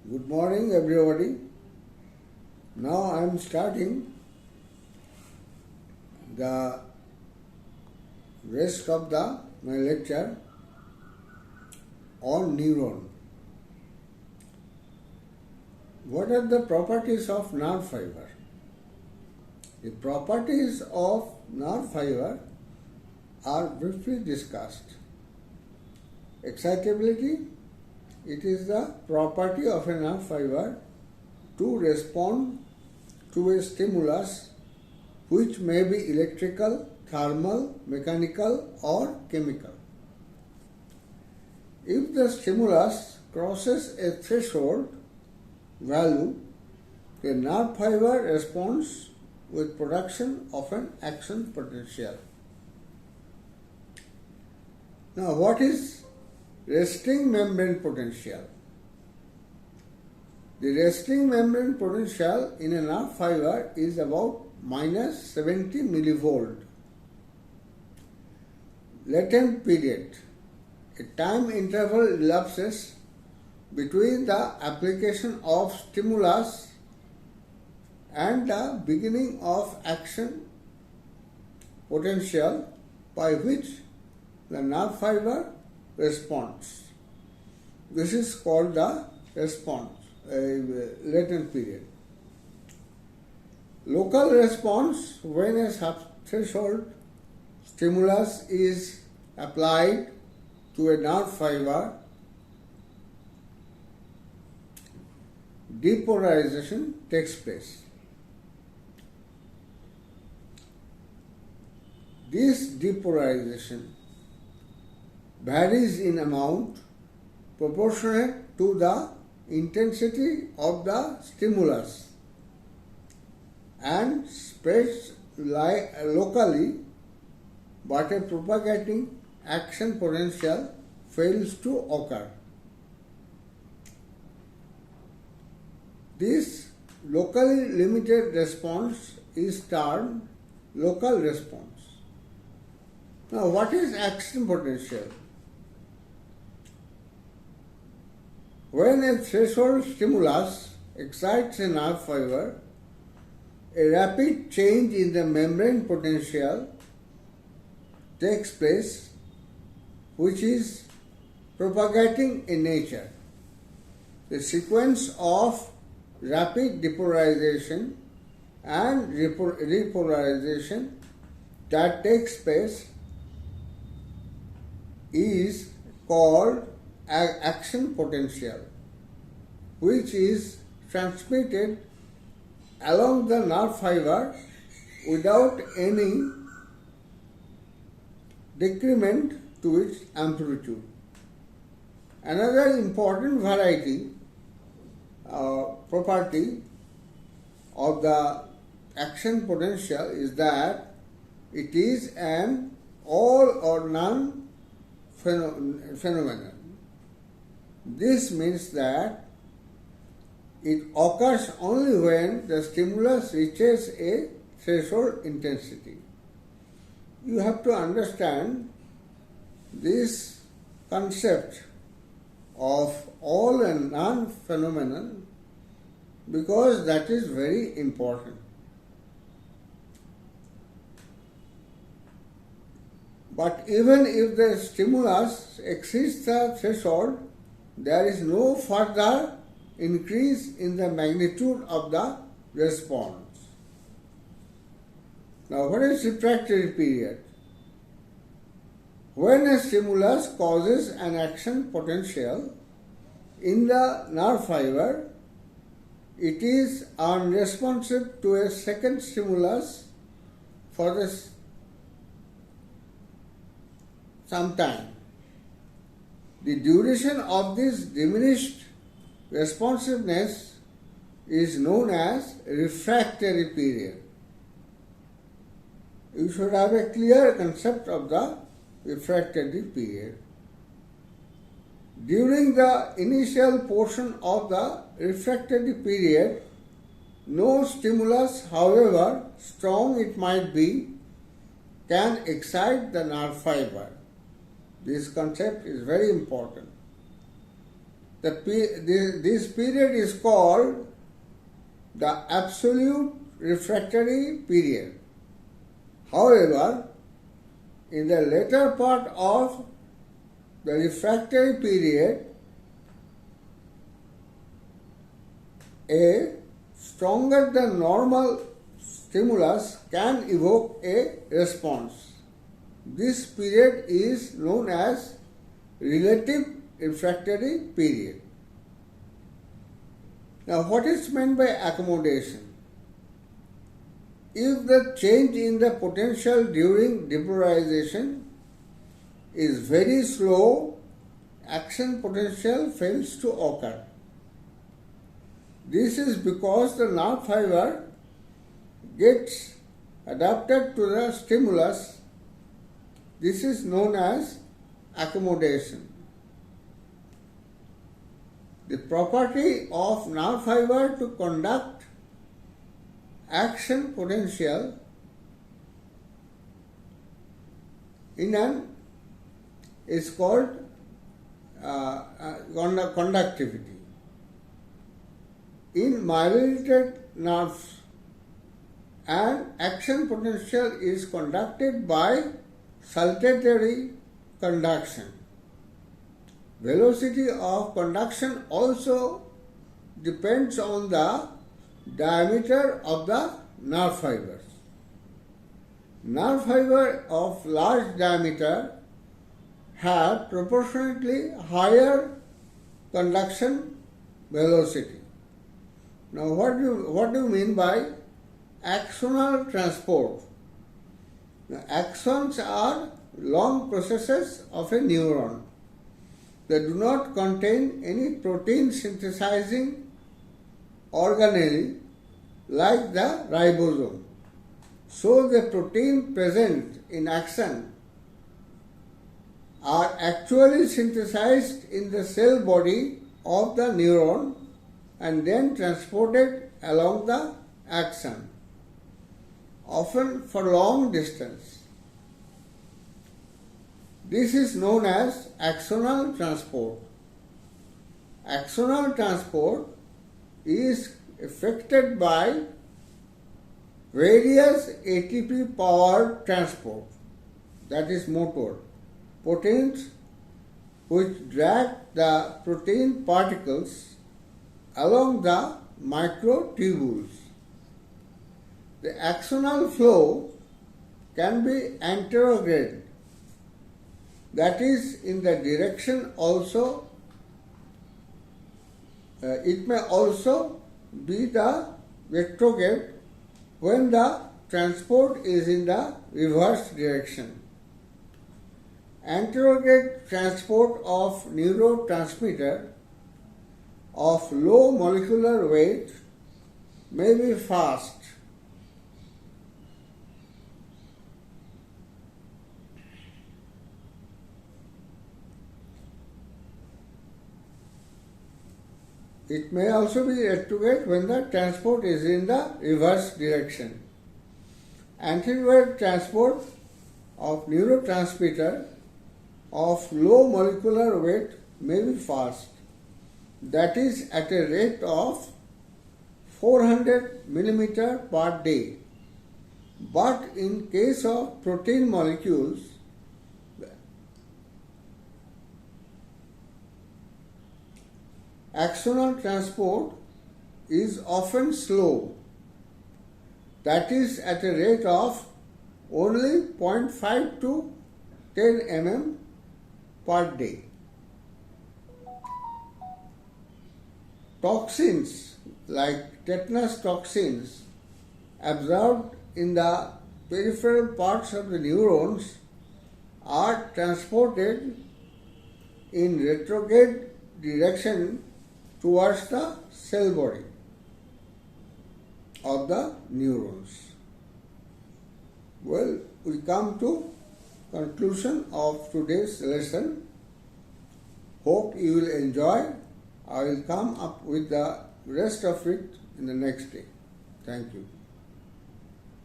Good morning, everybody. Now I am starting the rest of my lecture on neuron. What are the properties of nerve fiber? The properties of nerve fiber are briefly discussed. Excitability. It is the property of a nerve fiber to respond to a stimulus which may be electrical, thermal, mechanical or chemical. If the stimulus crosses a threshold value, the nerve fiber responds with production of an action potential. Now, what is resting membrane potential? The resting membrane potential in a nerve fiber is about minus 70 millivolt. Latent period. A time interval elapses between the application of stimulus and the beginning of action potential by which the nerve fiber response. This is called the response, latent period. Local response, when a subthreshold stimulus is applied to a nerve fiber, depolarization takes place. This depolarization varies in amount proportionate to the intensity of the stimulus and spreads locally, but a propagating action potential fails to occur. This locally limited response is termed local response. Now, what is action potential? When a threshold stimulus excites a nerve fiber, a rapid change in the membrane potential takes place, which is propagating in nature. The sequence of rapid depolarization and repolarization that takes place is called action potential, which is transmitted along the nerve fiber without any decrement to its amplitude. Another important property of the action potential is that it is an all or none phenomenon. This means that it occurs only when the stimulus reaches a threshold intensity. You have to understand this concept of all and none phenomenon because that is very important. But even if the stimulus exceeds the threshold, there is no further increase in the magnitude of the response. Now, what is refractory period? When a stimulus causes an action potential in the nerve fiber, it is unresponsive to a second stimulus for some time. The duration of this diminished responsiveness is known as refractory period. You should have a clear concept of the refractory period. During the initial portion of the refractory period, no stimulus, however strong it might be, can excite the nerve fiber. This concept is very important. This period is called the absolute refractory period. However, in the later part of the refractory period, a stronger than normal stimulus can evoke a response. This period is known as relative refractory period. Now, what is meant by accommodation? If the change in the potential during depolarization is very slow, action potential fails to occur. This is because the nerve fiber gets adapted to the stimulus. This is known as accommodation. The property of nerve fiber to conduct action potential is called conductivity. In myelinated nerves, an action potential is conducted by saltatory conduction. Velocity of conduction also depends on the diameter of the nerve fibers. Nerve fibers of large diameter have proportionately higher conduction velocity. Now, what do you mean by axonal transport? Now, axons are long processes of a neuron. They do not contain any protein synthesizing organelle like the ribosome. So, the protein present in axon are actually synthesized in the cell body of the neuron and then transported along the axon, often for long distance. This is known as axonal transport. Axonal transport is effected by various ATP powered transport, that is motor, proteins which drag the protein particles along the microtubules. The axonal flow can be anterograde, that is in the direction also, it may also be the retrograde when the transport is in the reverse direction. Anterograde transport of neurotransmitter of low molecular weight may be fast. It may also be retrograde when the transport is in the reverse direction. Anterograde transport of neurotransmitter of low molecular weight may be fast, that is at a rate of 400 mm per day. But in case of protein molecules, axonal transport is often slow, that is at a rate of only 0.5 to 10 mm per day. Toxins like tetanus toxins absorbed in the peripheral parts of the neurons are transported in retrograde direction towards the cell body of the neurons. Well, we come to conclusion of today's lesson. Hope you will enjoy. I will come up with the rest of it in the next day. Thank you.